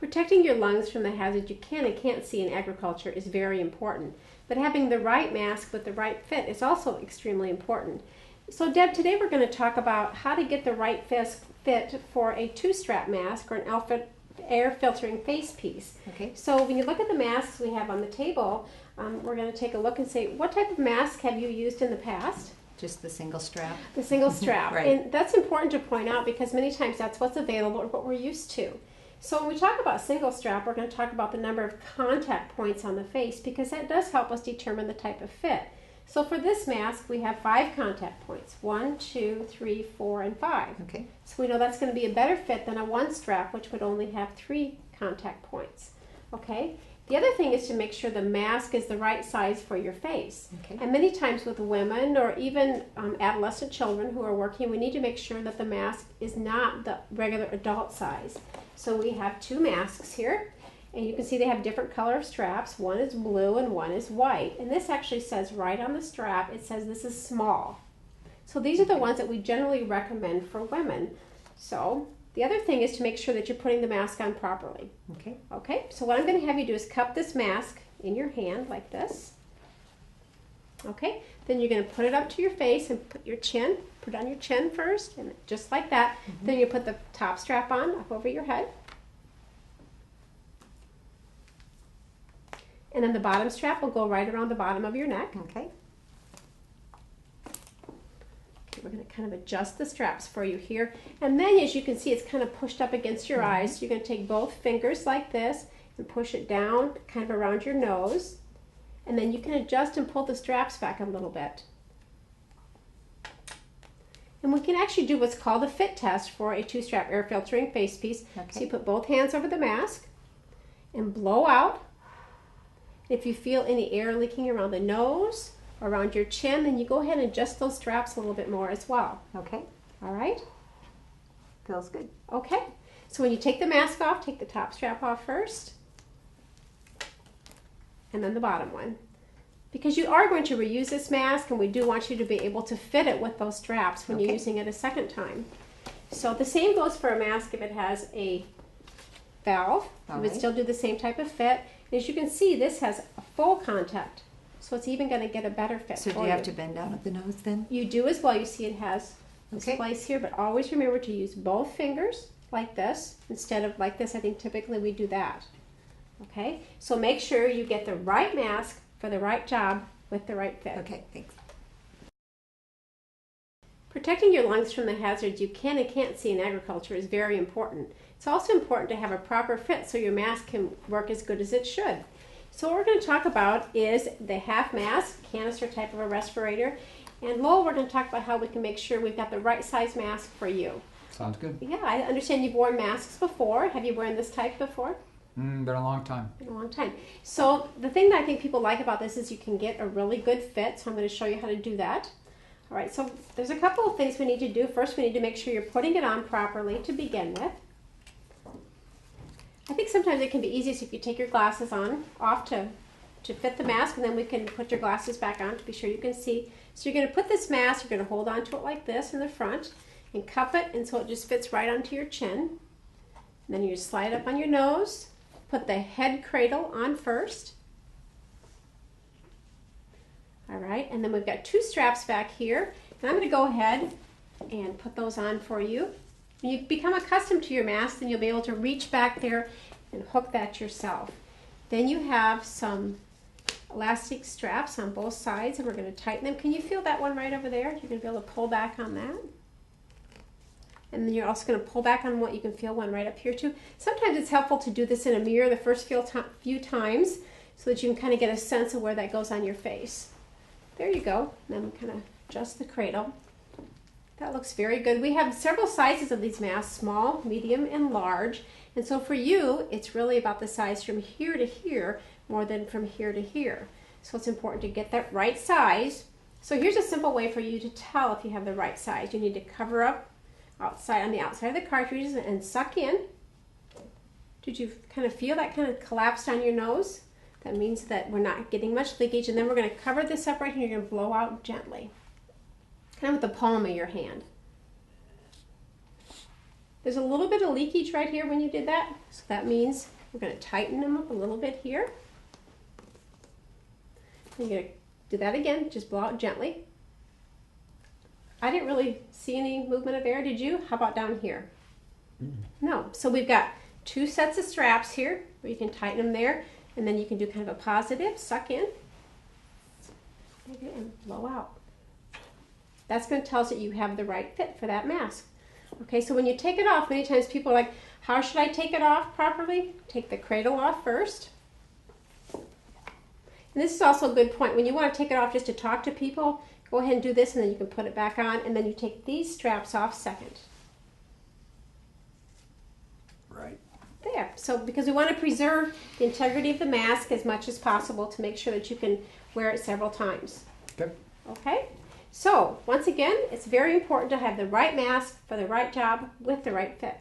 Protecting your lungs from the hazards you can and can't see in agriculture is very important, but having the right mask with the right fit is also extremely important. So Deb, today we're going to talk about how to get the right fit for a two-strap mask or an air filtering face piece. Okay. So when you look at the masks we have on the table, we're going to take a look and say, what type of mask have you used in the past? Just the single strap. The single strap. Right. And that's important to point out because many times that's what's available or what we're used to. So when we talk about single strap, we're going to talk about the number of contact points on the face because that does help us determine the type of fit. So for this mask, we have 5 contact points. 1, 2, 3, 4, and 5. Okay. So we know that's going to be a better fit than a one strap, which would only have 3 contact points. Okay? The other thing is to make sure the mask is the right size for your face. Okay. And many times with women or even adolescent children who are working, we need to make sure that the mask is not the regular adult size. So we have 2 masks here, and you can see they have different color straps. One is blue and one is white. And this actually says right on the strap, it says this is small. So these are the ones that we generally recommend for women. So the other thing is to make sure that you're putting the mask on properly. Okay. Okay, so what I'm going to have you do is cup this mask in your hand like this. Okay, then you're going to put it up to your face and put it on your chin first, and just like that. Then you put the top strap on up over your head. And then the bottom strap will go right around the bottom of your neck. Okay. Okay, we're going to kind of adjust the straps for you here. And then as you can see, it's kind of pushed up against your eyes. So you're going to take both fingers like this and push it down kind of around your nose. And then you can adjust and pull the straps back a little bit. And we can actually do what's called a fit test for a 2-strap air filtering face piece. Okay. So you put both hands over the mask and blow out. If you feel any air leaking around the nose or around your chin, then you go ahead and adjust those straps a little bit more as well. Okay. All right? Feels good. Okay. So when you take the mask off, take the top strap off first, and then the bottom one. Because you are going to reuse this mask, and we do want you to be able to fit it with those straps when you're using it a second time. So the same goes for a mask if it has a valve. You would still do the same type of fit. As you can see, this has a full contact, so it's even going to get a better fit for you. So do you have to bend down at the nose then? You do as well. You see it has this place here, but always remember to use both fingers like this instead of like this. I think typically we do that. Okay, so make sure you get the right mask for the right job with the right fit. Okay, thanks. Protecting your lungs from the hazards you can and can't see in agriculture is very important. It's also important to have a proper fit so your mask can work as good as it should. So what we're going to talk about is the half mask, canister type of a respirator. And Lowell, we're going to talk about how we can make sure we've got the right size mask for you. Sounds good. Yeah, I understand you've worn masks before. Have you worn this type before? Been a long time. Been a long time. So the thing that I think people like about this is you can get a really good fit. So I'm going to show you how to do that. All right, so there's a couple of things we need to do. First, we need to make sure you're putting it on properly to begin with. I think sometimes it can be easiest if you take your glasses off to fit the mask, and then we can put your glasses back on to be sure you can see. So you're going to put this mask, you're going to hold on to it like this in the front and cup it, and so it just fits right onto your chin. And then you just slide it up on your nose, put the head cradle on first. All right, and then we've got 2 straps back here, and I'm going to go ahead and put those on for you. When you become accustomed to your mask, then you'll be able to reach back there and hook that yourself. Then you have some elastic straps on both sides, and we're going to tighten them. Can you feel that one right over there? You're going to be able to pull back on that. And then you're also going to pull back on what you can feel one right up here too. Sometimes it's helpful to do this in a mirror the first few times so that you can kind of get a sense of where that goes on your face. There you go. And then we kind of adjust the cradle. That looks very good. We have several sizes of these masks, small, medium, and large. And so for you, it's really about the size from here to here more than from here to here. So it's important to get that right size. So here's a simple way for you to tell if you have the right size. You need to cover up on the outside of the cartridges and suck in. Did you kind of feel that kind of collapsed on your nose? That means that we're not getting much leakage. And then we're going to cover this up right here. You're going to blow out gently, kind of with the palm of your hand. There's a little bit of leakage right here when you did that, so that means we're going to tighten them up a little bit here. You're going to do that again, just blow out gently. I didn't really see any movement of air, did you? How about down here? No. So we've got 2 sets of straps here where you can tighten them there, and then you can do kind of a positive, suck in, and blow out. That's going to tell us that you have the right fit for that mask. Okay, so when you take it off, many times people are like, how should I take it off properly? Take the cradle off first. And this is also a good point. When you want to take it off just to talk to people, go ahead and do this, and then you can put it back on, and then you take these straps off second. Right. There. So because we want to preserve the integrity of the mask as much as possible to make sure that you can wear it several times. Okay. Okay? So, once again, it's very important to have the right mask for the right job with the right fit.